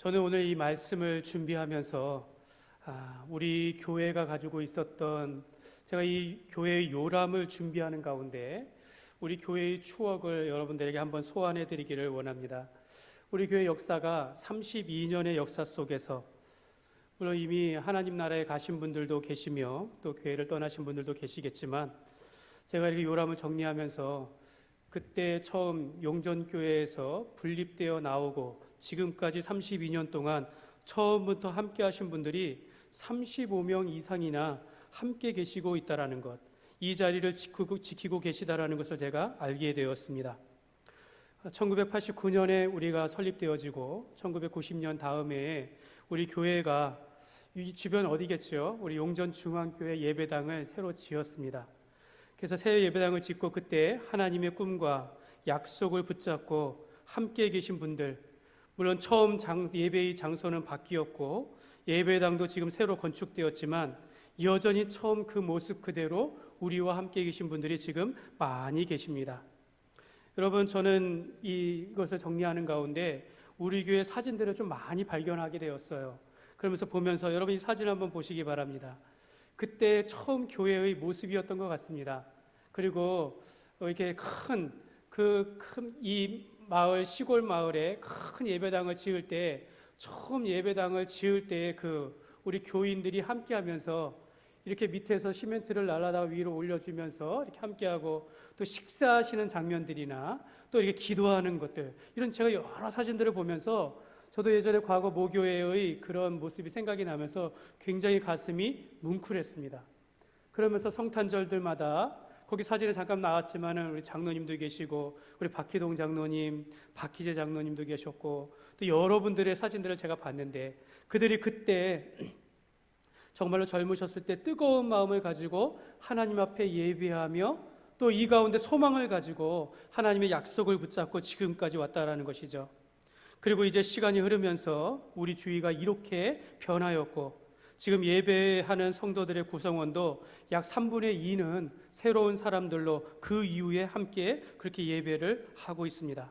저는 오늘 이 말씀을 준비하면서 우리 교회가 가지고 있었던, 제가 이 교회의 요람을 준비하는 가운데 우리 교회의 추억을 여러분들에게 한번 소환해 드리기를 원합니다. 우리 교회 역사가 32년의 역사 속에서, 물론 이미 하나님 나라에 가신 분들도 계시며 또 교회를 떠나신 분들도 계시겠지만, 제가 이렇게 요람을 정리하면서 그때 처음 용전교회에서 분립되어 나오고 지금까지 32년 동안 처음부터 함께 하신 분들이 35명 이상이나 함께 계시고 있다라는 것, 이 자리를 지키고 계시다라는 것을 제가 알게 되었습니다. 1989년에 우리가 설립되어지고 1990년 다음에 우리 교회가 이 주변 어디겠죠? 우리 용전중앙교회 예배당을 새로 지었습니다. 그래서 새 예배당을 짓고 그때 하나님의 꿈과 약속을 붙잡고 함께 계신 분들, 물론 처음 예배의 장소는 바뀌었고 예배당도 지금 새로 건축되었지만 여전히 처음 그 모습 그대로 우리와 함께 계신 분들이 지금 많이 계십니다. 여러분, 저는 이것을 정리하는 가운데 우리 교회 사진들을 좀 많이 발견하게 되었어요. 그러면서 보면서 여러분 이 사진 한번 보시기 바랍니다. 그때 처음 교회의 모습이었던 것 같습니다. 그리고 이렇게 이 마을, 시골 마을에 큰 예배당을 지을 때, 처음 예배당을 지을 때 우리 교인들이 함께 하면서 이렇게 밑에서 시멘트를 날라다 위로 올려주면서 이렇게 함께하고 또 식사하시는 장면들이나 또 이렇게 기도하는 것들, 이런 제가 여러 사진들을 보면서 저도 예전에 과거 모교회의 그런 모습이 생각이 나면서 굉장히 가슴이 뭉클했습니다. 그러면서 성탄절들마다 거기 사진에 잠깐 나왔지만은 우리 장로님도 계시고 우리 박희동 장로님, 박희재 장로님도 계셨고 또 여러분들의 사진들을 제가 봤는데, 그들이 그때 정말로 젊으셨을 때 뜨거운 마음을 가지고 하나님 앞에 예배하며 또 이 가운데 소망을 가지고 하나님의 약속을 붙잡고 지금까지 왔다라는 것이죠. 그리고 이제 시간이 흐르면서 우리 주위가 이렇게 변하였고 지금 예배하는 성도들의 구성원도 약 3분의 2는 새로운 사람들로 그 이후에 함께 그렇게 예배를 하고 있습니다.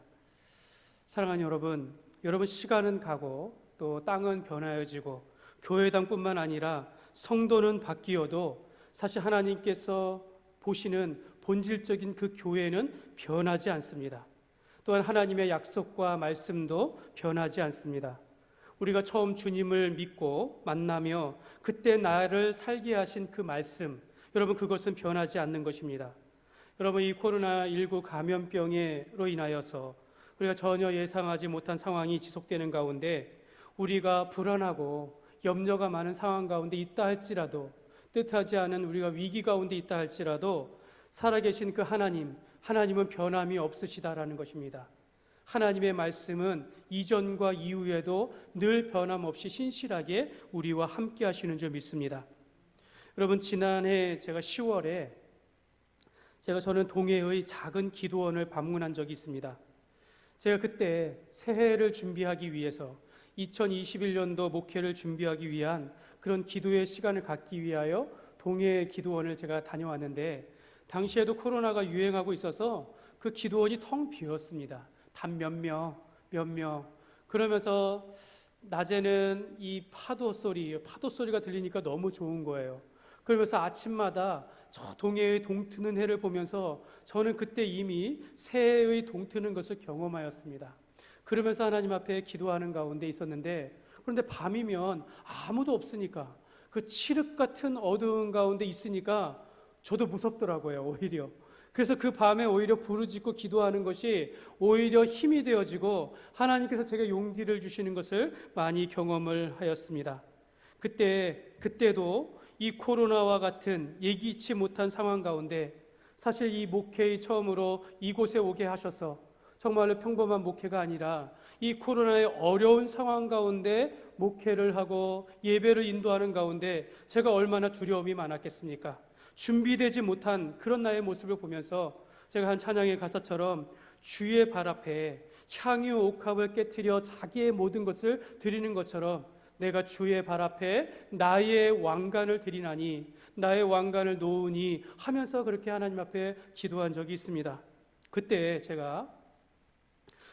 사랑하는 여러분 시간은 가고 또 땅은 변하여지고 교회당뿐만 아니라 성도는 바뀌어도 사실 하나님께서 보시는 본질적인 그 교회는 변하지 않습니다. 또한 하나님의 약속과 말씀도 변하지 않습니다. 우리가 처음 주님을 믿고 만나며 그때 나를 살게 하신 그 말씀, 여러분 그것은 변하지 않는 것입니다. 여러분, 이 코로나19 감염병으로 인하여서 우리가 전혀 예상하지 못한 상황이 지속되는 가운데 우리가 불안하고 염려가 많은 상황 가운데 있다 할지라도, 뜻하지 않은 우리가 위기 가운데 있다 할지라도 살아계신 그 하나님은 변함이 없으시다라는 것입니다. 하나님의 말씀은 이전과 이후에도 늘 변함없이 신실하게 우리와 함께 하시는 줄 믿습니다. 여러분, 지난해 제가 10월에 저는 동해의 작은 기도원을 방문한 적이 있습니다. 제가 그때 새해를 준비하기 위해서 2021년도 목회를 준비하기 위한 그런 기도의 시간을 갖기 위하여 동해 기도원을 제가 다녀왔는데, 당시에도 코로나가 유행하고 있어서 그 기도원이 텅 비었습니다. 단 몇 명. 그러면서 낮에는 이 파도 소리가 들리니까 너무 좋은 거예요. 그러면서 아침마다 저 동해의 동트는 해를 보면서 저는 그때 이미 새해의 동트는 것을 경험하였습니다. 그러면서 하나님 앞에 기도하는 가운데 있었는데, 그런데 밤이면 아무도 없으니까 그 칠흑 같은 어두운 가운데 있으니까 저도 무섭더라고요, 오히려. 그래서 그 밤에 오히려 부르짖고 기도하는 것이 오히려 힘이 되어지고 하나님께서 제게 용기를 주시는 것을 많이 경험을 하였습니다. 그때도 이 코로나와 같은 예기치 못한 상황 가운데 사실 이 목회의 처음으로 이곳에 오게 하셔서 정말로 평범한 목회가 아니라 이 코로나의 어려운 상황 가운데 목회를 하고 예배를 인도하는 가운데 제가 얼마나 두려움이 많았겠습니까? 준비되지 못한 그런 나의 모습을 보면서 제가 한 찬양의 가사처럼 주의 발 앞에 향유 옥합을 깨트려 자기의 모든 것을 드리는 것처럼 내가 주의 발 앞에 나의 왕관을 드리나니 나의 왕관을 놓으니 하면서 그렇게 하나님 앞에 기도한 적이 있습니다. 그때 제가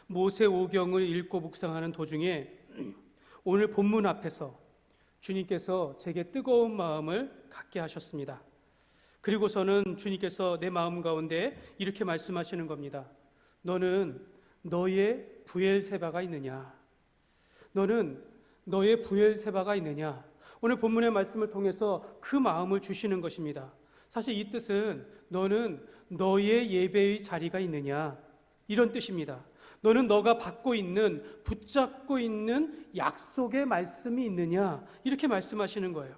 모세오경을 읽고 묵상하는 도중에 오늘 본문 앞에서 주님께서 제게 뜨거운 마음을 갖게 하셨습니다. 그리고서는 주님께서 내 마음 가운데 이렇게 말씀하시는 겁니다. 너는 너의 브엘세바가 있느냐? 너는 너의 브엘세바가 있느냐? 오늘 본문의 말씀을 통해서 그 마음을 주시는 것입니다. 사실 이 뜻은 너는 너의 예배의 자리가 있느냐? 이런 뜻입니다. 너는 너가 받고 있는, 붙잡고 있는 약속의 말씀이 있느냐? 이렇게 말씀하시는 거예요.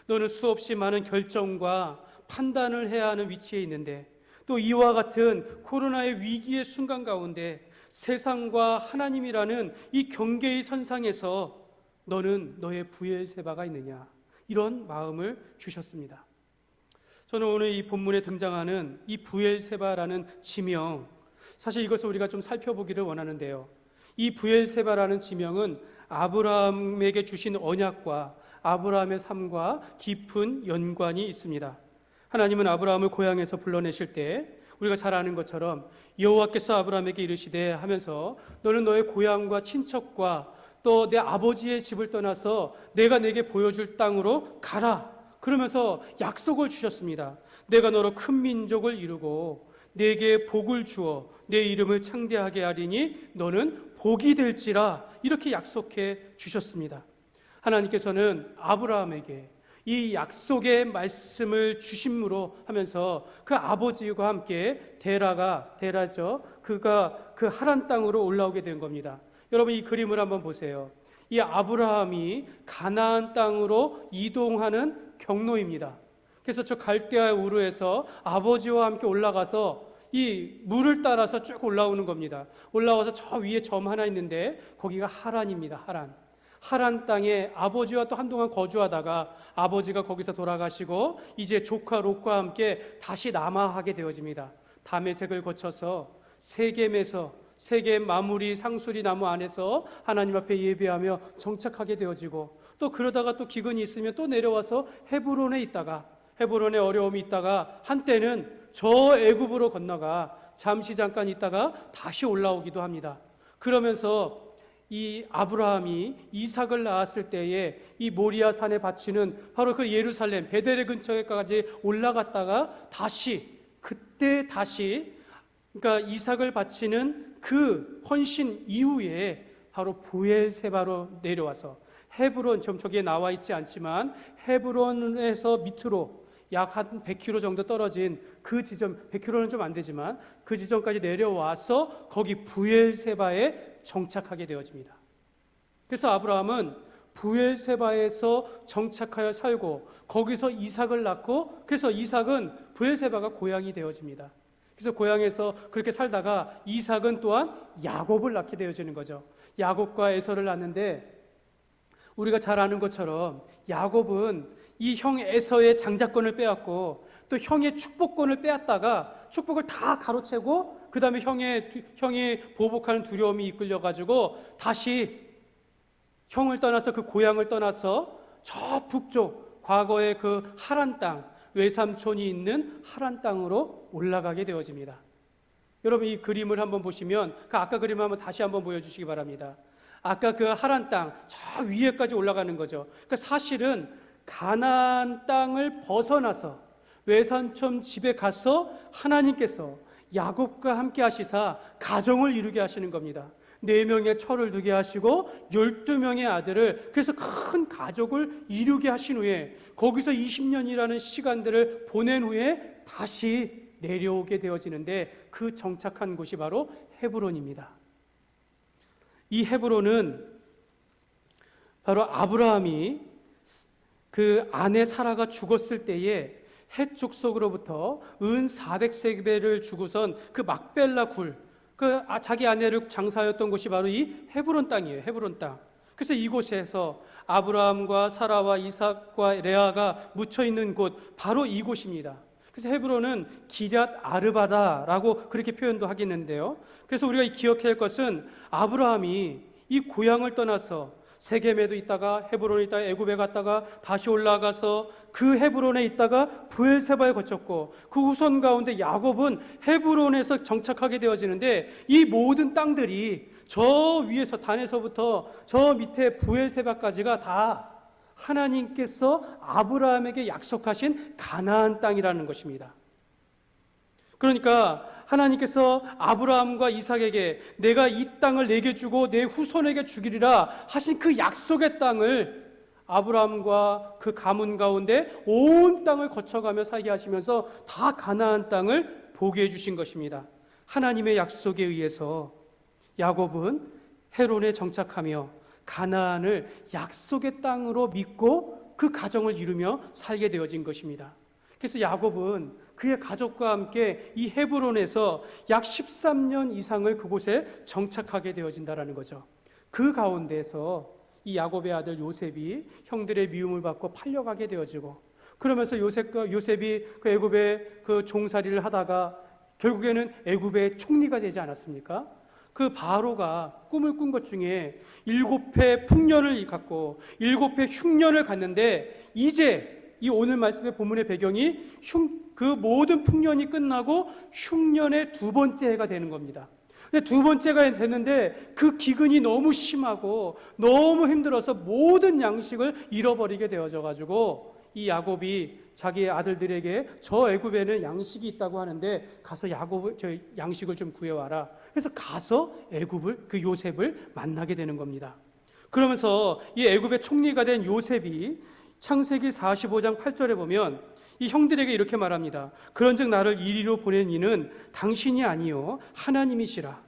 너는 수없이 많은 결정과 판단을 해야 하는 위치에 있는데, 또 이와 같은 코로나의 위기의 순간 가운데 세상과 하나님이라는 이 경계의 선상에서 너는 너의 브엘세바가 있느냐? 이런 마음을 주셨습니다. 저는 오늘 이 본문에 등장하는 이 브엘세바라는 지명, 사실 이것을 우리가 좀 살펴보기를 원하는데요. 이 브엘세바라는 지명은 아브라함에게 주신 언약과 아브라함의 삶과 깊은 연관이 있습니다. 하나님은 아브라함을 고향에서 불러내실 때 우리가 잘 아는 것처럼 여호와께서 아브라함에게 이르시되 하면서 너는 너의 고향과 친척과 또 내 아버지의 집을 떠나서 내가 내게 보여줄 땅으로 가라. 그러면서 약속을 주셨습니다. 내가 너로 큰 민족을 이루고 내게 복을 주어 내 이름을 창대하게 하리니 너는 복이 될지라. 이렇게 약속해 주셨습니다. 하나님께서는 아브라함에게 이 약속의 말씀을 주심으로 하면서 그 아버지와 함께 데라죠. 그가 그 하란 땅으로 올라오게 된 겁니다. 여러분 이 그림을 한번 보세요. 이 아브라함이 가나안 땅으로 이동하는 경로입니다. 그래서 저 갈대아 우르에서 아버지와 함께 올라가서 이 물을 따라서 쭉 올라오는 겁니다. 올라와서 저 위에 점 하나 있는데 거기가 하란입니다. 하란 땅에 아버지와 또 한동안 거주하다가 아버지가 거기서 돌아가시고 이제 조카 롯과 함께 다시 남하하게 되어집니다. 다메섹을 거쳐서 세겜 마무리 상수리 나무 안에서 하나님 앞에 예배하며 정착하게 되어지고 또 그러다가 또 기근이 있으면 또 내려와서 헤브론에 어려움이 있다가 한때는 저 애굽으로 건너가 잠시 잠깐 있다가 다시 올라오기도 합니다. 그러면서 이 아브라함이 이삭을 낳았을 때에 이 모리아 산에 바치는 바로 그 예루살렘 베델의 근처에까지 올라갔다가 그러니까 이삭을 바치는 그 헌신 이후에 바로 브엘세바로 내려와서 헤브론, 좀 저기에 나와 있지 않지만 헤브론에서 밑으로 약 한 100km 정도 떨어진 그 지점, 100km는 좀 안 되지만 그 지점까지 내려와서 거기 브엘세바에 정착하게 되어집니다. 그래서 아브라함은 브엘세바에서 정착하여 살고 거기서 이삭을 낳고 그래서 이삭은 브엘세바가 고향이 되어집니다. 그래서 고향에서 그렇게 살다가 이삭은 또한 야곱을 낳게 되어지는 거죠. 야곱과 에서를 낳는데 우리가 잘 아는 것처럼 야곱은 이 형 에서의 장자권을 빼앗고 또 형의 축복권을 빼앗다가 축복을 다 가로채고 그 다음에 형이 보복하는 두려움이 이끌려가지고 다시 형을 떠나서 그 고향을 떠나서 저 북쪽 과거의 그 하란 땅 외삼촌이 있는 하란 땅으로 올라가게 되어집니다. 여러분 이 그림을 한번 보시면 그 아까 그림을 한번 다시 한번 보여주시기 바랍니다. 아까 그 하란 땅 저 위에까지 올라가는 거죠. 그러니까 사실은 가나안 땅을 벗어나서 외삼촌 집에 가서 하나님께서 야곱과 함께 하시사 가정을 이루게 하시는 겁니다. 4명의 처를 두게 하시고 12명의 아들을, 그래서 큰 가족을 이루게 하신 후에 거기서 20년이라는 시간들을 보낸 후에 다시 내려오게 되어지는데 그 정착한 곳이 바로 헤브론입니다. 이 헤브론은 바로 아브라함이 그 아내 사라가 죽었을 때에 헷 족속으로부터 은 400세겔을 주고선 그 막벨라 굴, 자기 아내를 장사하였던 곳이 바로 이 헤브론 땅이에요. 헤브론 땅. 그래서 이곳에서 아브라함과 사라와 이삭과 레아가 묻혀 있는 곳 바로 이곳입니다. 그래서 헤브론은 기럇 아르바다라고 그렇게 표현도 하겠는데요. 그래서 우리가 기억해야 할 것은 아브라함이 이 고향을 떠나서 세겜에도 있다가 헤브론에 있다가 애굽에 갔다가 다시 올라가서 그 헤브론에 있다가 브엘세바에 거쳤고 그 후손 가운데 야곱은 헤브론에서 정착하게 되어지는데 이 모든 땅들이 저 위에서 단에서부터 저 밑에 브엘세바까지가 다 하나님께서 아브라함에게 약속하신 가나안 땅이라는 것입니다. 그러니까 하나님께서 아브라함과 이삭에게 내가 이 땅을 내게 주고 내 후손에게 주기리라 하신 그 약속의 땅을 아브라함과 그 가문 가운데 온 땅을 거쳐가며 살게 하시면서 다 가나안 땅을 보게 해주신 것입니다. 하나님의 약속에 의해서 야곱은 헤론에 정착하며 가나안을 약속의 땅으로 믿고 그 가정을 이루며 살게 되어진 것입니다. 그래서 야곱은 그의 가족과 함께 이 헤브론에서 약 13년 이상을 그곳에 정착하게 되어진다는 거죠. 그 가운데서 이 야곱의 아들 요셉이 형들의 미움을 받고 팔려가게 되어지고, 그러면서 요셉이 그 애굽의 그 종살이를 하다가 결국에는 애굽의 총리가 되지 않았습니까? 그 바로가 꿈을 꾼 것 중에 7회 풍년을 갖고 7회 흉년을 갔는데, 이제 이 오늘 말씀의 본문의 배경이 그 모든 풍년이 끝나고 흉년의 두 번째 해가 되는 겁니다. 근데 두 번째가 됐는데 그 기근이 너무 심하고 너무 힘들어서 모든 양식을 잃어버리게 되어져 가지고 이 야곱이 자기의 아들들에게 저 애굽에는 양식이 있다고 하는데 가서 저 양식을 좀 구해와라. 그래서 가서 애굽을, 그 요셉을 만나게 되는 겁니다. 그러면서 이 애굽의 총리가 된 요셉이 창세기 45장 8절에 보면 이 형들에게 이렇게 말합니다. 그런즉 나를 이리로 보낸 이는 당신이 아니요 하나님이시라.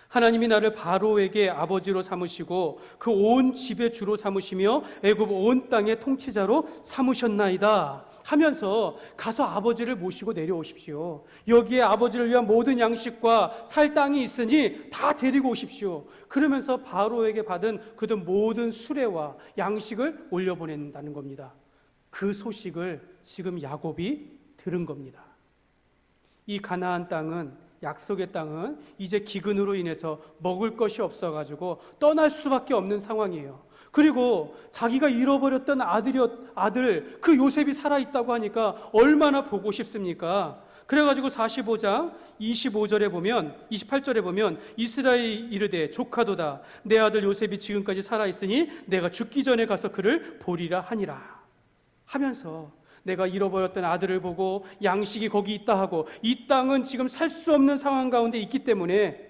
하나님이 나를 바로에게 아버지로 삼으시고 그 온 집의 주로 삼으시며 애굽 온 땅의 통치자로 삼으셨나이다 하면서 가서 아버지를 모시고 내려오십시오. 여기에 아버지를 위한 모든 양식과 살 땅이 있으니 다 데리고 오십시오. 그러면서 바로에게 받은 그들 모든 수레와 양식을 올려보낸다는 겁니다. 그 소식을 지금 야곱이 들은 겁니다. 이 가나안 땅은, 약속의 땅은 이제 기근으로 인해서 먹을 것이 없어가지고 떠날 수밖에 없는 상황이에요. 그리고 자기가 잃어버렸던 아들 그 요셉이 살아있다고 하니까 얼마나 보고 싶습니까? 그래가지고 45장 28절에 보면 이스라엘이 이르되 조카도다 내 아들 요셉이 지금까지 살아있으니 내가 죽기 전에 가서 그를 보리라 하니라 하면서 내가 잃어버렸던 아들을 보고 양식이 거기 있다 하고 이 땅은 지금 살 수 없는 상황 가운데 있기 때문에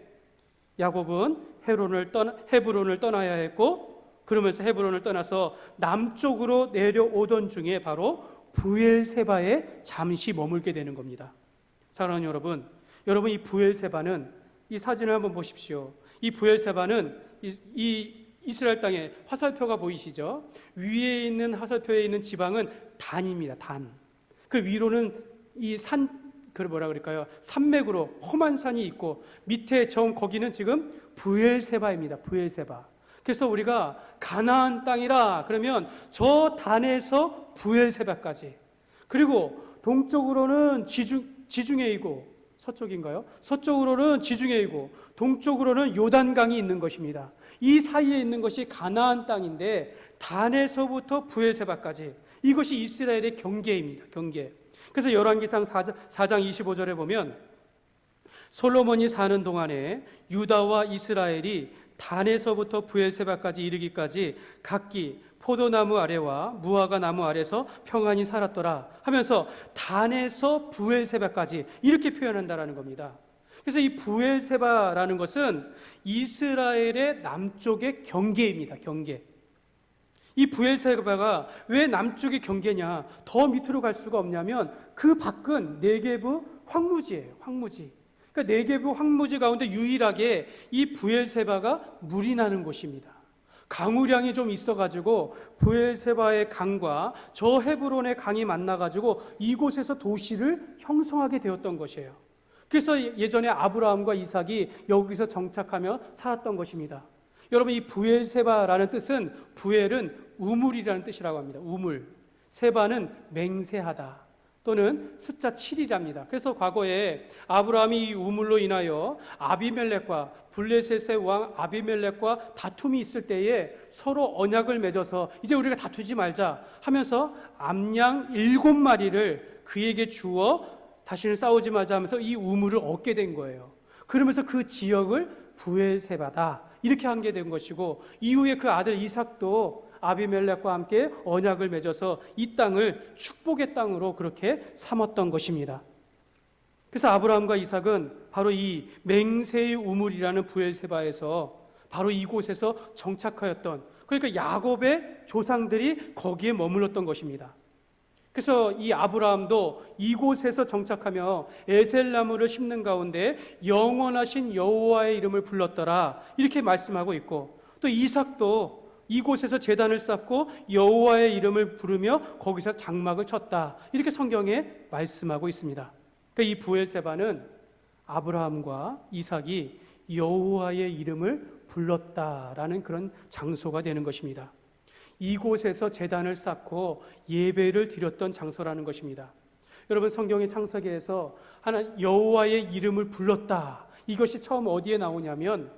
야곱은 헤브론을 떠나야 했고, 그러면서 헤브론을 떠나서 남쪽으로 내려오던 중에 바로 브엘세바에 잠시 머물게 되는 겁니다. 사랑하는 여러분 이 브엘세바는, 이 사진을 한번 보십시오. 이 브엘세바는 이 이스라엘 땅에 화살표가 보이시죠? 위에 있는 화살표에 있는 지방은 단입니다. 단. 그 위로는 이 산맥으로 험한 산이 있고 밑에 거기는 지금 브엘세바입니다. 브엘세바. 그래서 우리가 가나안 땅이라 그러면 저 단에서 브엘세바까지, 그리고 동쪽으로는 지중해이고, 서쪽인가요? 서쪽으로는 지중해이고 동쪽으로는 요단강이 있는 것입니다. 이 사이에 있는 것이 가나안 땅인데 단에서부터 브엘세바까지, 이것이 이스라엘의 경계입니다. 경계. 그래서 열왕기상 4장 25절에 보면 솔로몬이 사는 동안에 유다와 이스라엘이 단에서부터 브엘세바까지 이르기까지 각기 포도나무 아래와 무화과 나무 아래서 평안히 살았더라 하면서 단에서 브엘세바까지 이렇게 표현한다라는 겁니다. 그래서 이 브엘세바라는 것은 이스라엘의 남쪽의 경계입니다. 경계. 이 브엘세바가 왜 남쪽의 경계냐, 더 밑으로 갈 수가 없냐면 그 밖은 네게브 황무지예요. 황무지. 그러니까 네게브 황무지 가운데 유일하게 이 브엘세바가 물이 나는 곳입니다. 강우량이 좀 있어가지고 브엘세바의 강과 저 헤브론의 강이 만나가지고 이곳에서 도시를 형성하게 되었던 것이에요. 그래서 예전에 아브라함과 이삭이 여기서 정착하며 살았던 것입니다. 여러분, 이 브엘세바라는 뜻은, 부엘은 우물이라는 뜻이라고 합니다. 우물. 세바는 맹세하다 또는 숫자 7이랍니다. 그래서 과거에 아브라함이 이 우물로 인하여 아비멜렉과 블레셋의 왕 아비멜렉과 다툼이 있을 때에 서로 언약을 맺어서 이제 우리가 다투지 말자 하면서 암양 7마리를 그에게 주어 다시는 싸우지 말자 하면서 이 우물을 얻게 된 거예요. 그러면서 그 지역을 부엘세바다 이렇게 한 게 된 것이고, 이후에 그 아들 이삭도 아비멜렉과 함께 언약을 맺어서 이 땅을 축복의 땅으로 그렇게 삼았던 것입니다. 그래서 아브라함과 이삭은 바로 이 맹세의 우물이라는 부엘세바에서 바로 이곳에서 정착하였던, 그러니까 야곱의 조상들이 거기에 머물렀던 것입니다. 그래서 이 아브라함도 이곳에서 정착하며 에셀나무를 심는 가운데 영원하신 여호와의 이름을 불렀더라 이렇게 말씀하고 있고, 또 이삭도 이곳에서 제단을 쌓고 여호와의 이름을 부르며 거기서 장막을 쳤다 이렇게 성경에 말씀하고 있습니다. 그러니까 이 부엘세바는 아브라함과 이삭이 여호와의 이름을 불렀다라는 그런 장소가 되는 것입니다. 이곳에서 제단을 쌓고 예배를 드렸던 장소라는 것입니다. 여러분, 성경의 창세기에서 여호와의 이름을 불렀다, 이것이 처음 어디에 나오냐면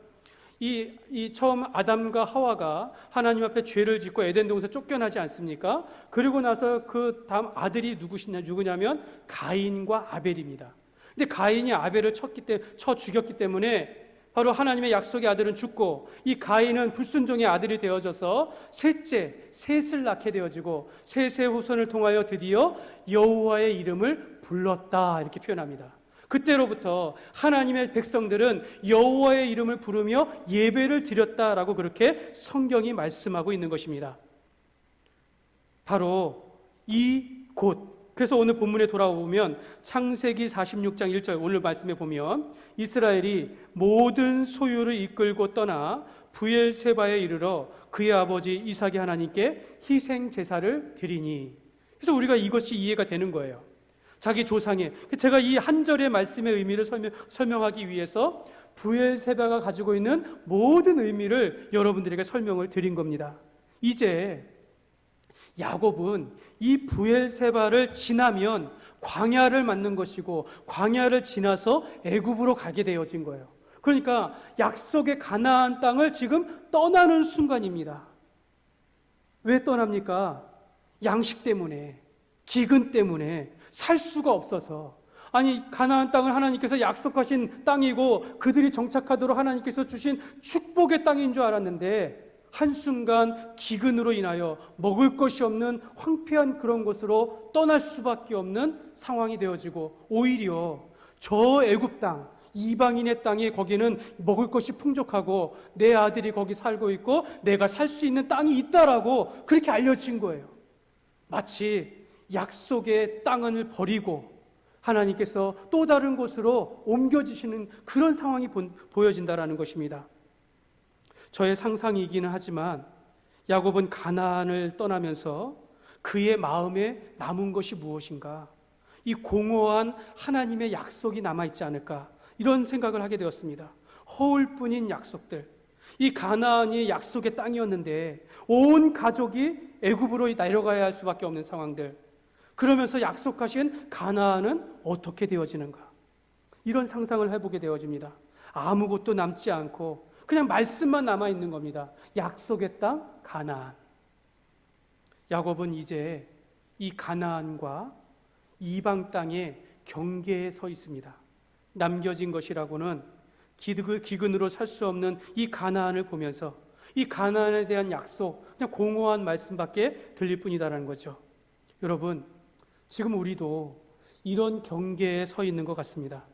이 처음 아담과 하와가 하나님 앞에 죄를 짓고 에덴 동산에서 쫓겨나지 않습니까? 그리고 나서 그 다음 아들이 누구냐면 가인과 아벨입니다. 근데 가인이 아벨을 쳐 죽였기 때문에 바로 하나님의 약속의 아들은 죽고, 이 가인은 불순종의 아들이 되어져서 셋을 낳게 되어지고, 셋의 후손을 통하여 드디어 여호와의 이름을 불렀다 이렇게 표현합니다. 그때로부터 하나님의 백성들은 여호와의 이름을 부르며 예배를 드렸다라고 그렇게 성경이 말씀하고 있는 것입니다. 바로 이곳, 그래서 오늘 본문에 돌아오면 창세기 46장 1절 오늘 말씀에 보면 이스라엘이 모든 소유를 이끌고 떠나 부엘세바에 이르러 그의 아버지 이삭의 하나님께 희생 제사를 드리니, 그래서 우리가 이것이 이해가 되는 거예요. 자기 조상의, 제가 이 한 절의 말씀의 의미를 설명하기 위해서 부엘세바가 가지고 있는 모든 의미를 여러분들에게 설명을 드린 겁니다. 이제 야곱은 이 부엘세바를 지나면 광야를 맞는 것이고, 광야를 지나서 애굽으로 가게 되어진 거예요. 그러니까 약속의 가나안 땅을 지금 떠나는 순간입니다. 왜 떠납니까? 양식 때문에, 기근 때문에, 살 수가 없어서. 아니, 가나안 땅을 하나님께서 약속하신 땅이고 그들이 정착하도록 하나님께서 주신 축복의 땅인 줄 알았는데, 한순간 기근으로 인하여 먹을 것이 없는 황폐한 그런 곳으로 떠날 수밖에 없는 상황이 되어지고, 오히려 저 애굽 땅, 이방인의 땅에 거기는 먹을 것이 풍족하고 내 아들이 거기 살고 있고 내가 살 수 있는 땅이 있다라고 그렇게 알려진 거예요. 마치 약속의 땅을 버리고 하나님께서 또 다른 곳으로 옮겨지시는 그런 상황이 보여진다라는 것입니다. 저의 상상이기는 하지만 야곱은 가나안을 떠나면서 그의 마음에 남은 것이 무엇인가? 이 공허한 하나님의 약속이 남아있지 않을까? 이런 생각을 하게 되었습니다. 허울뿐인 약속들. 이 가나안이 약속의 땅이었는데 온 가족이 애굽으로 내려가야 할 수밖에 없는 상황들. 그러면서 약속하신 가나안은 어떻게 되어지는가? 이런 상상을 해보게 되어집니다. 아무것도 남지 않고 그냥 말씀만 남아있는 겁니다. 약속의 땅 가나안. 야곱은 이제 이 가나안과 이방 땅의 경계에 서 있습니다. 남겨진 것이라고는 기근으로 살 수 없는 이 가나안을 보면서 이 가나안에 대한 약속, 그냥 공허한 말씀밖에 들릴 뿐이다라는 거죠. 여러분, 지금 우리도 이런 경계에 서 있는 것 같습니다.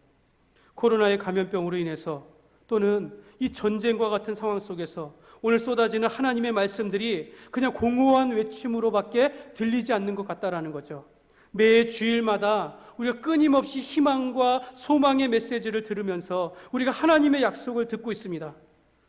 코로나의 감염병으로 인해서 또는 이 전쟁과 같은 상황 속에서 오늘 쏟아지는 하나님의 말씀들이 그냥 공허한 외침으로밖에 들리지 않는 것 같다라는 거죠. 매 주일마다 우리가 끊임없이 희망과 소망의 메시지를 들으면서 우리가 하나님의 약속을 듣고 있습니다.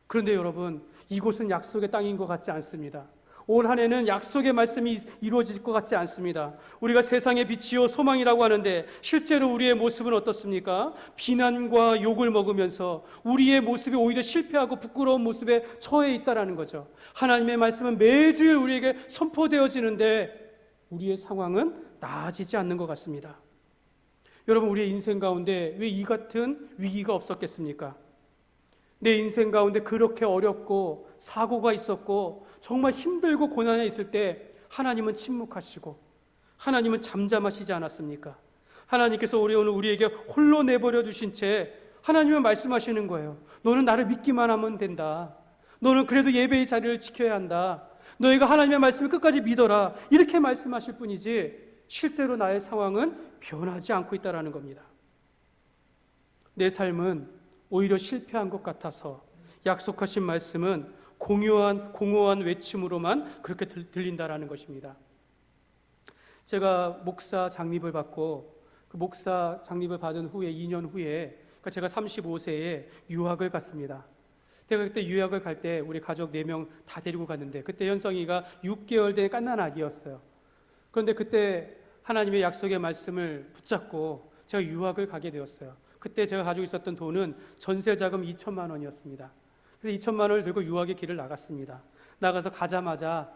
그런데 여러분, 이곳은 약속의 땅인 것 같지 않습니다. 올 한 해는 약속의 말씀이 이루어질 것 같지 않습니다. 우리가 세상의 빛이요 소망이라고 하는데 실제로 우리의 모습은 어떻습니까? 비난과 욕을 먹으면서 우리의 모습이 오히려 실패하고 부끄러운 모습에 처해 있다라는 거죠. 하나님의 말씀은 매주일 우리에게 선포되어지는데 우리의 상황은 나아지지 않는 것 같습니다. 여러분, 우리의 인생 가운데 왜 이 같은 위기가 없었겠습니까? 내 인생 가운데 그렇게 어렵고 사고가 있었고 정말 힘들고 고난에 있을 때 하나님은 침묵하시고 하나님은 잠잠하시지 않았습니까? 하나님께서 오늘 우리에게 홀로 내버려 두신 채 하나님은 말씀하시는 거예요. 너는 나를 믿기만 하면 된다. 너는 그래도 예배의 자리를 지켜야 한다. 너희가 하나님의 말씀을 끝까지 믿어라. 이렇게 말씀하실 뿐이지 실제로 나의 상황은 변하지 않고 있다는 겁니다. 내 삶은 오히려 실패한 것 같아서 약속하신 말씀은 공허한 외침으로만 그렇게 들린다라는 것입니다. 제가 목사 장립을 받고 그 목사 장립을 받은 후에 2년 후에 그러니까 제가 35세에 유학을 갔습니다. 제가 그때 유학을 갈 때 우리 가족 4명 다 데리고 갔는데 그때 현성이가 6개월 된 갓난 아기였어요. 그런데 그때 하나님의 약속의 말씀을 붙잡고 제가 유학을 가게 되었어요. 그때 제가 가지고 있었던 돈은 전세 자금 2천만 원이었습니다. 그래서 2천만 원을 들고 유학의 길을 나갔습니다. 나가서 가자마자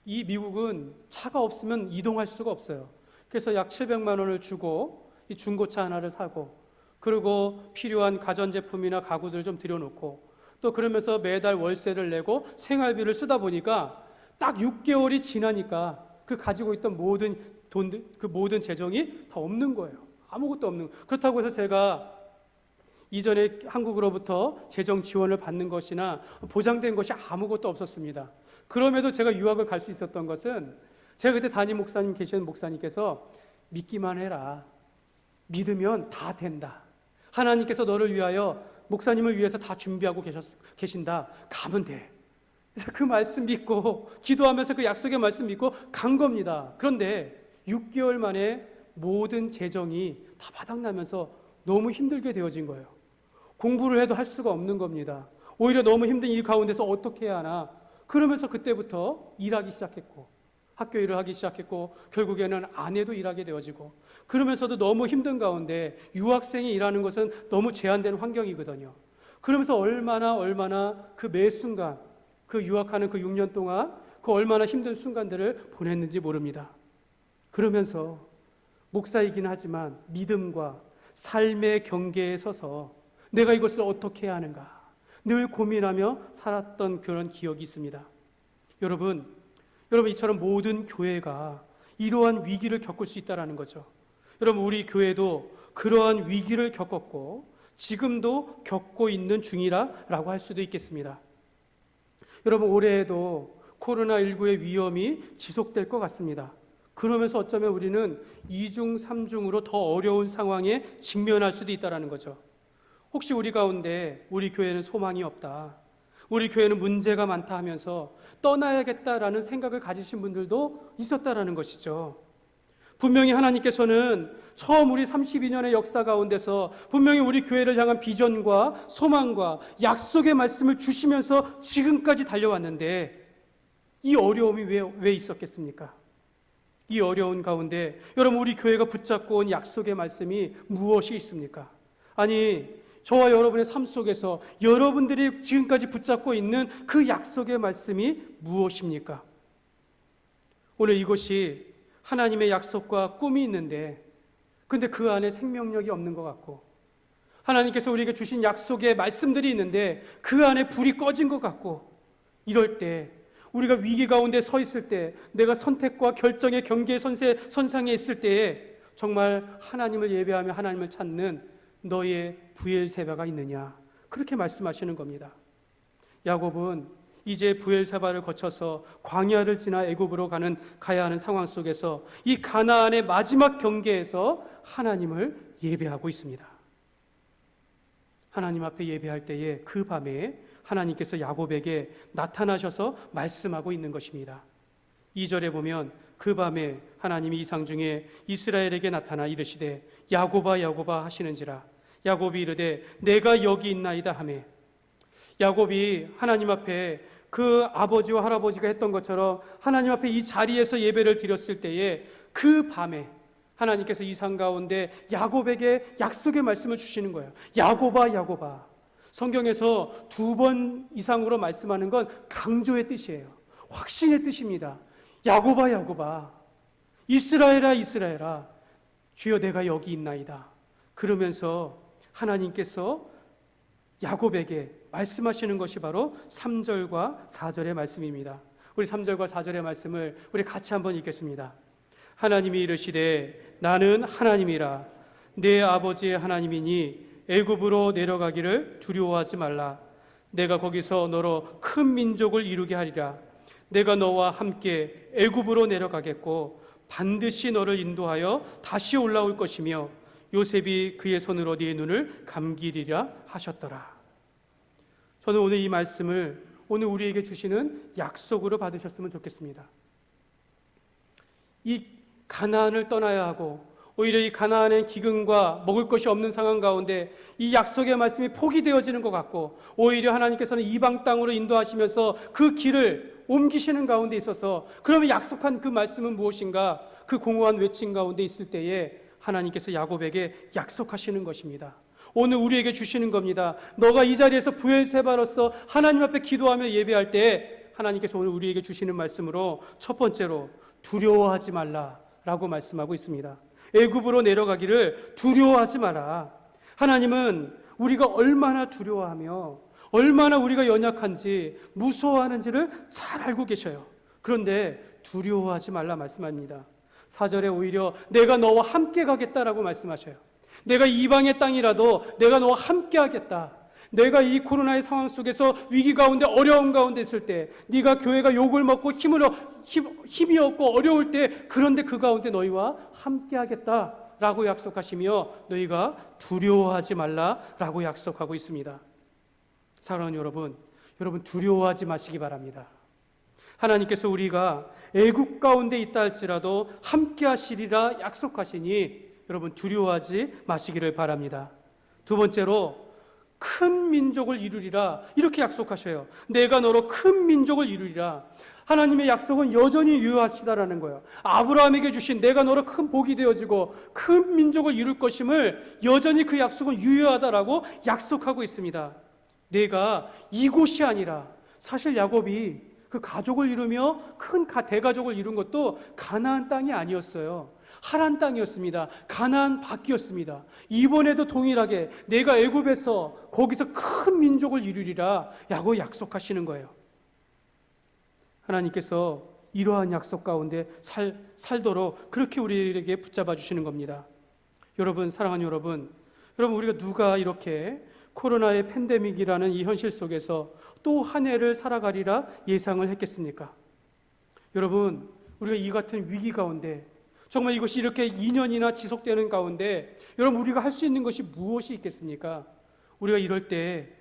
이 미국은 차가 없으면 이동할 수가 없어요. 그래서 약 700만 원을 주고 이 중고차 하나를 사고 그리고 필요한 가전제품이나 가구들을 좀 들여놓고 또 그러면서 매달 월세를 내고 생활비를 쓰다 보니까 딱 6개월이 지나니까 그 가지고 있던 모든 돈들, 그 모든 재정이 다 없는 거예요. 아무것도 없는 거예요. 그렇다고 해서 제가 이전에 한국으로부터 재정 지원을 받는 것이나 보장된 것이 아무것도 없었습니다. 그럼에도 제가 유학을 갈 수 있었던 것은 제가 그때 담임 목사님 계시는 목사님께서 믿기만 해라. 믿으면 다 된다. 하나님께서 너를 위하여 목사님을 위해서 다 준비하고 계신다. 가면 돼. 그래서 그 말씀 믿고 기도하면서 그 약속의 말씀 믿고 간 겁니다. 그런데 6개월 만에 모든 재정이 다 바닥나면서 너무 힘들게 되어진 거예요. 공부를 해도 할 수가 없는 겁니다. 오히려 너무 힘든 일 가운데서 어떻게 해야 하나. 그러면서 그때부터 일하기 시작했고 학교 일을 하기 시작했고 결국에는 아내도 일하게 되어지고 그러면서도 너무 힘든 가운데 유학생이 일하는 것은 너무 제한된 환경이거든요. 그러면서 얼마나 그 매 순간 그 유학하는 그 6년 동안 그 얼마나 힘든 순간들을 보냈는지 모릅니다. 그러면서 목사이긴 하지만 믿음과 삶의 경계에 서서 내가 이것을 어떻게 해야 하는가 늘 고민하며 살았던 그런 기억이 있습니다. 여러분 이처럼 모든 교회가 이러한 위기를 겪을 수 있다는 거죠. 여러분 우리 교회도 그러한 위기를 겪었고 지금도 겪고 있는 중이라고 할 수도 있겠습니다. 여러분 올해에도 코로나19의 위험이 지속될 것 같습니다. 그러면서 어쩌면 우리는 2중, 3중으로 더 어려운 상황에 직면할 수도 있다는 거죠. 혹시 우리 가운데 우리 교회는 소망이 없다, 우리 교회는 문제가 많다 하면서 떠나야겠다라는 생각을 가지신 분들도 있었다라는 것이죠. 분명히 하나님께서는 처음 우리 32년의 역사 가운데서 분명히 우리 교회를 향한 비전과 소망과 약속의 말씀을 주시면서 지금까지 달려왔는데 이 어려움이 왜 있었겠습니까? 이 어려운 가운데 여러분 우리 교회가 붙잡고 온 약속의 말씀이 무엇이 있습니까? 아니 저와 여러분의 삶 속에서 여러분들이 지금까지 붙잡고 있는 그 약속의 말씀이 무엇입니까? 오늘 이것이 하나님의 약속과 꿈이 있는데 근데 그 안에 생명력이 없는 것 같고 하나님께서 우리에게 주신 약속의 말씀들이 있는데 그 안에 불이 꺼진 것 같고 이럴 때 우리가 위기 가운데 서 있을 때 내가 선택과 결정의 경계 선상에 있을 때에 정말 하나님을 예배하며 하나님을 찾는 너의 브엘세바가 있느냐 그렇게 말씀하시는 겁니다. 야곱은 이제 브엘세바를 거쳐서 광야를 지나 애굽으로 가야 하는 상황 속에서 이 가나안의 마지막 경계에서 하나님을 예배하고 있습니다. 하나님 앞에 예배할 때에 그 밤에 하나님께서 야곱에게 나타나셔서 말씀하고 있는 것입니다. 2절에 보면 그 밤에 하나님이 이상 중에 이스라엘에게 나타나 이르시되 야곱아 야곱아 하시는지라 야곱이 이르되 내가 여기 있나이다 하매 야곱이 하나님 앞에 그 아버지와 할아버지가 했던 것처럼 하나님 앞에 이 자리에서 예배를 드렸을 때에 그 밤에 하나님께서 이상 가운데 야곱에게 약속의 말씀을 주시는 거예요. 야곱아 야곱아. 성경에서 2번 이상으로 말씀하는 건 강조의 뜻이에요. 확신의 뜻입니다. 야곱아 야곱아, 이스라엘아 이스라엘아, 주여 내가 여기 있나이다. 그러면서 하나님께서 야곱에게 말씀하시는 것이 바로 3절과 4절의 말씀입니다. 우리 3절과 4절의 말씀을 우리 같이 한번 읽겠습니다. 하나님이 이르시되 나는 하나님이라 내 아버지의 하나님이니 애굽으로 내려가기를 두려워하지 말라. 내가 거기서 너로 큰 민족을 이루게 하리라. 내가 너와 함께 애굽으로 내려가겠고 반드시 너를 인도하여 다시 올라올 것이며 요셉이 그의 손으로 네 눈을 감기리라 하셨더라. 저는 오늘 이 말씀을 오늘 우리에게 주시는 약속으로 받으셨으면 좋겠습니다. 이 가나안을 떠나야 하고 오히려 이 가나안의 기근과 먹을 것이 없는 상황 가운데 이 약속의 말씀이 포기되어지는 것 같고 오히려 하나님께서는 이방 땅으로 인도하시면서 그 길을 옮기시는 가운데 있어서 그러면 약속한 그 말씀은 무엇인가? 그 공허한 외침 가운데 있을 때에 하나님께서 야곱에게 약속하시는 것입니다. 오늘 우리에게 주시는 겁니다. 너가 이 자리에서 부엘세바로서 하나님 앞에 기도하며 예배할 때 하나님께서 오늘 우리에게 주시는 말씀으로 첫 번째로 두려워하지 말라라고 말씀하고 있습니다. 애굽으로 내려가기를 두려워하지 마라. 하나님은 우리가 얼마나 두려워하며 얼마나 우리가 연약한지 무서워하는지를 잘 알고 계셔요. 그런데 두려워하지 말라 말씀합니다. 4절에 오히려 내가 너와 함께 가겠다라고 말씀하셔요. 내가 이방의 땅이라도 내가 너와 함께 하겠다. 내가 이 코로나의 상황 속에서 위기 가운데 어려움 가운데 있을 때 네가 교회가 욕을 먹고 힘이 없고 어려울 때 그런데 그 가운데 너희와 함께 하겠다라고 약속하시며 너희가 두려워하지 말라라고 약속하고 있습니다. 사랑하는 여러분 두려워하지 마시기 바랍니다. 하나님께서 우리가 애국 가운데 있다 할지라도 함께 하시리라 약속하시니 여러분 두려워하지 마시기를 바랍니다. 두 번째로 큰 민족을 이루리라 이렇게 약속하셔요. 내가 너로 큰 민족을 이루리라. 하나님의 약속은 여전히 유효하시다라는 거예요. 아브라함에게 주신 내가 너로 큰 복이 되어지고 큰 민족을 이룰 것임을 여전히 그 약속은 유효하다라고 약속하고 있습니다. 내가 이곳이 아니라 사실 야곱이 그 가족을 이루며 큰 대가족을 이룬 것도 가나안 땅이 아니었어요. 하란 땅이었습니다. 가나안 밖이었습니다. 이번에도 동일하게 내가 애굽에서 거기서 큰 민족을 이루리라 라고 약속하시는 거예요. 하나님께서 이러한 약속 가운데 살도록 그렇게 우리에게 붙잡아 주시는 겁니다. 여러분, 사랑하는 여러분 우리가 누가 이렇게 코로나의 팬데믹이라는 이 현실 속에서 또 한 해를 살아가리라 예상을 했겠습니까? 여러분, 우리가 이 같은 위기 가운데 정말 이것이 이렇게 2년이나 지속되는 가운데 여러분 우리가 할 수 있는 것이 무엇이 있겠습니까? 우리가 이럴 때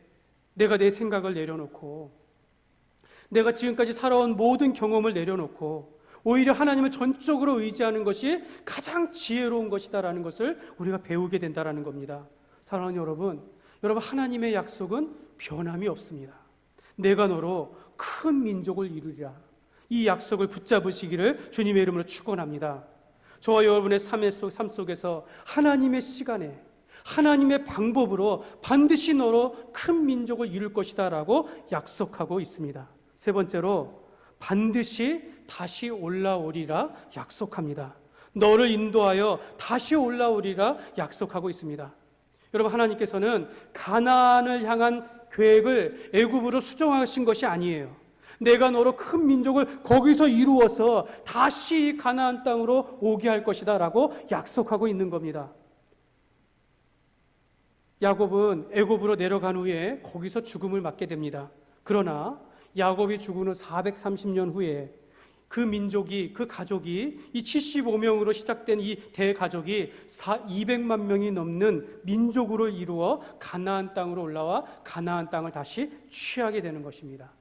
내가 내 생각을 내려놓고 내가 지금까지 살아온 모든 경험을 내려놓고 오히려 하나님을 전적으로 의지하는 것이 가장 지혜로운 것이다라는 것을 우리가 배우게 된다라는 겁니다. 사랑하는 여러분 하나님의 약속은 변함이 없습니다. 내가 너로 큰 민족을 이루리라. 이 약속을 붙잡으시기를 주님의 이름으로 축원합니다. 저와 여러분의 삶 속에서 하나님의 시간에 하나님의 방법으로 반드시 너로 큰 민족을 이룰 것이다 라고 약속하고 있습니다. 세 번째로 반드시 다시 올라오리라 약속합니다. 너를 인도하여 다시 올라오리라 약속하고 있습니다. 여러분, 하나님께서는 가나안을 향한 계획을 애굽으로 수정하신 것이 아니에요. 내가 너로 큰 민족을 거기서 이루어서 다시 가나안 땅으로 오게 할 것이다 라고 약속하고 있는 겁니다. 야곱은 애굽으로 내려간 후에 거기서 죽음을 맞게 됩니다. 그러나 야곱이 죽은 후 430년 후에 그 민족이, 그 가족이 이 75명으로 시작된 이 대가족이 200만 명이 넘는 민족으로 이루어 가나안 땅으로 올라와 가나안 땅을 다시 취하게 되는 것입니다.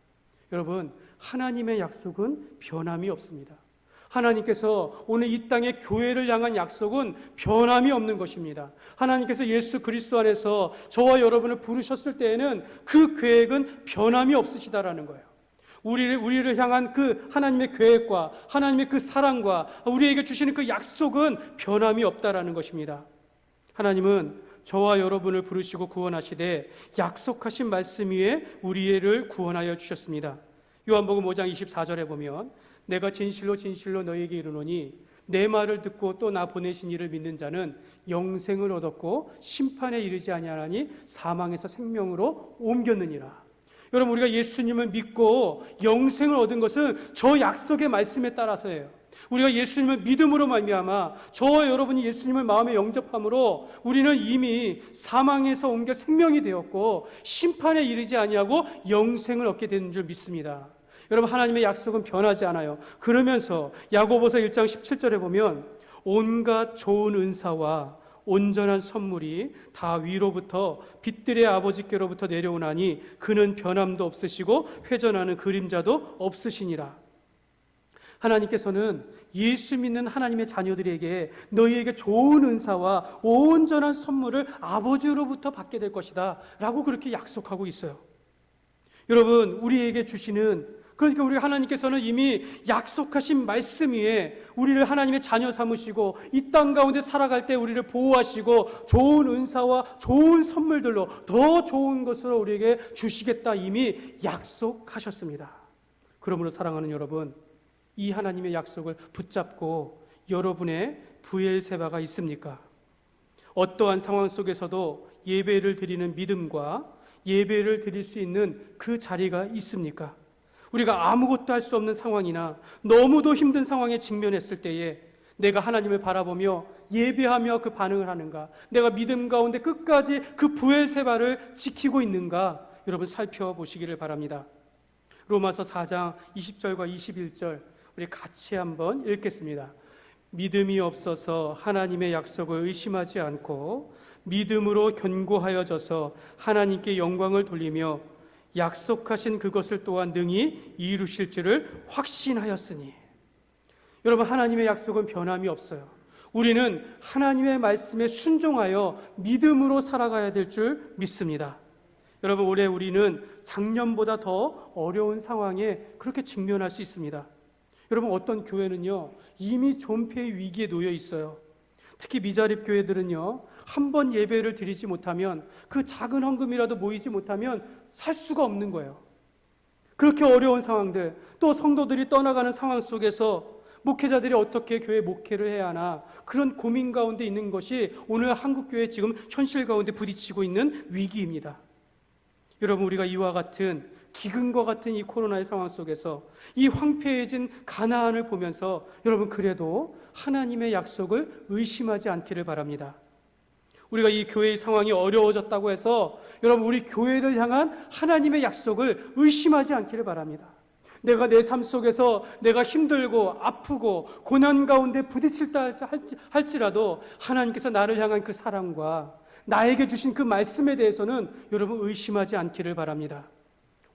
여러분, 하나님의 약속은 변함이 없습니다. 하나님께서 오늘 이 땅의 교회를 향한 약속은 변함이 없는 것입니다. 하나님께서 예수 그리스도 안에서 저와 여러분을 부르셨을 때에는 그 계획은 변함이 없으시다라는 거예요. 우리를 향한 그 하나님의 계획과 하나님의 그 사랑과 우리에게 주시는 그 약속은 변함이 없다라는 것입니다. 하나님은 저와 여러분을 부르시고 구원하시되 약속하신 말씀 위에 우리를 구원하여 주셨습니다. 요한복음 5장 24절에 보면 내가 진실로 진실로 너희에게 이르노니 내 말을 듣고 또 나 보내신 이를 믿는 자는 영생을 얻었고 심판에 이르지 아니하나니 사망에서 생명으로 옮겼느니라. 여러분, 우리가 예수님을 믿고 영생을 얻은 것은 저 약속의 말씀에 따라서예요. 우리가 예수님을 믿음으로 말미암아 저와 여러분이 예수님을 마음에 영접함으로 우리는 이미 사망에서 옮겨 생명이 되었고 심판에 이르지 아니하고 영생을 얻게 되는 줄 믿습니다. 여러분, 하나님의 약속은 변하지 않아요. 그러면서 야고보서 1장 17절에 보면 온갖 좋은 은사와 온전한 선물이 다 위로부터 빛들의 아버지께로부터 내려오나니 그는 변함도 없으시고 회전하는 그림자도 없으시니라. 하나님께서는 예수 믿는 하나님의 자녀들에게 너희에게 좋은 은사와 온전한 선물을 아버지로부터 받게 될 것이다 라고 그렇게 약속하고 있어요. 여러분, 우리에게 주시는, 그러니까 우리 하나님께서는 이미 약속하신 말씀 위에 우리를 하나님의 자녀 삼으시고 이 땅 가운데 살아갈 때 우리를 보호하시고 좋은 은사와 좋은 선물들로 더 좋은 것으로 우리에게 주시겠다 이미 약속하셨습니다. 그러므로 사랑하는 여러분, 이 하나님의 약속을 붙잡고 여러분의 브엘세바가 있습니까? 어떠한 상황 속에서도 예배를 드리는 믿음과 예배를 드릴 수 있는 그 자리가 있습니까? 우리가 아무것도 할 수 없는 상황이나 너무도 힘든 상황에 직면했을 때에 내가 하나님을 바라보며 예배하며 그 반응을 하는가? 내가 믿음 가운데 끝까지 그 브엘세바를 지키고 있는가? 여러분 살펴보시기를 바랍니다. 로마서 4장 20절과 21절 우리 같이 한번 읽겠습니다. 믿음이 없어서 하나님의 약속을 의심하지 않고 믿음으로 견고하여져서 하나님께 영광을 돌리며 약속하신 그것을 또한 능히 이루실 줄을 확신하였으니. 여러분, 하나님의 약속은 변함이 없어요. 우리는 하나님의 말씀에 순종하여 믿음으로 살아가야 될 줄 믿습니다. 여러분, 올해 우리는 작년보다 더 어려운 상황에 그렇게 직면할 수 있습니다. 여러분, 어떤 교회는요 이미 존폐의 위기에 놓여 있어요. 특히 미자립 교회들은요 한 번 예배를 드리지 못하면 그 작은 헌금이라도 모이지 못하면 살 수가 없는 거예요. 그렇게 어려운 상황들, 또 성도들이 떠나가는 상황 속에서 목회자들이 어떻게 교회 목회를 해야 하나, 그런 고민 가운데 있는 것이 오늘 한국교회 지금 현실 가운데 부딪히고 있는 위기입니다. 여러분, 우리가 이와 같은 기근과 같은 이 코로나의 상황 속에서 이 황폐해진 가나안을 보면서 여러분 그래도 하나님의 약속을 의심하지 않기를 바랍니다. 우리가 이 교회의 상황이 어려워졌다고 해서 여러분 우리 교회를 향한 하나님의 약속을 의심하지 않기를 바랍니다. 내가 내 삶 속에서 내가 힘들고 아프고 고난 가운데 부딪힐다 할지라도 하나님께서 나를 향한 그 사랑과 나에게 주신 그 말씀에 대해서는 여러분 의심하지 않기를 바랍니다.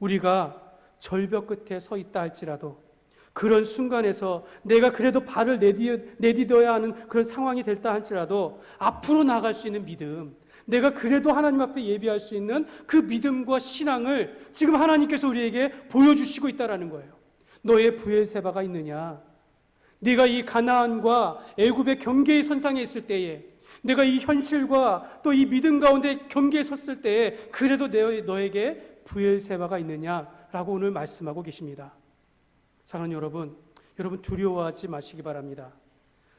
우리가 절벽 끝에 서 있다 할지라도 그런 순간에서 내가 그래도 발을 내디뎌야 하는 그런 상황이 됐다 할지라도 앞으로 나갈 수 있는 믿음, 내가 그래도 하나님 앞에 예배할 수 있는 그 믿음과 신앙을 지금 하나님께서 우리에게 보여주시고 있다는 거예요. 너의 브엘세바가 있느냐? 네가 이 가나안과 애굽의 경계의 선상에 있을 때에, 내가 이 현실과 또 이 믿음 가운데 경계에 섰을 때에 그래도 너에게 브엘세바가 있느냐라고 오늘 말씀하고 계십니다. 사랑하는 여러분 두려워하지 마시기 바랍니다.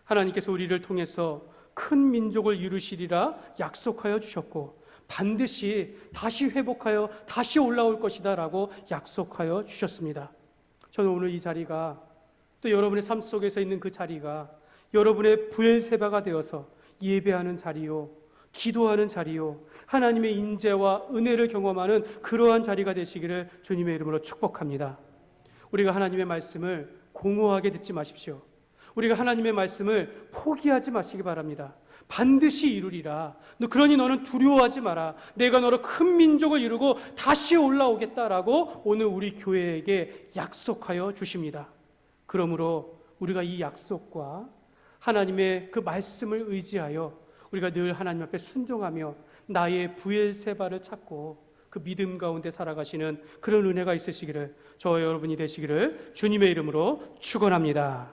하나님께서 우리를 통해서 큰 민족을 이루시리라 약속하여 주셨고 반드시 다시 회복하여 다시 올라올 것이다 라고 약속하여 주셨습니다. 저는 오늘 이 자리가, 또 여러분의 삶 속에서 있는 그 자리가 여러분의 브엘세바가 되어서 예배하는 자리요, 기도하는 자리요, 하나님의 인재와 은혜를 경험하는 그러한 자리가 되시기를 주님의 이름으로 축복합니다. 우리가 하나님의 말씀을 공허하게 듣지 마십시오. 우리가 하나님의 말씀을 포기하지 마시기 바랍니다. 반드시 이루리라. 그러니 너는 두려워하지 마라. 내가 너로 큰 민족을 이루고 다시 올라오겠다라고 오늘 우리 교회에게 약속하여 주십니다. 그러므로 우리가 이 약속과 하나님의 그 말씀을 의지하여 우리가 늘 하나님 앞에 순종하며 나의 브엘세바를 찾고 그 믿음 가운데 살아가시는 그런 은혜가 있으시기를, 저와 여러분이 되시기를 주님의 이름으로 축원합니다.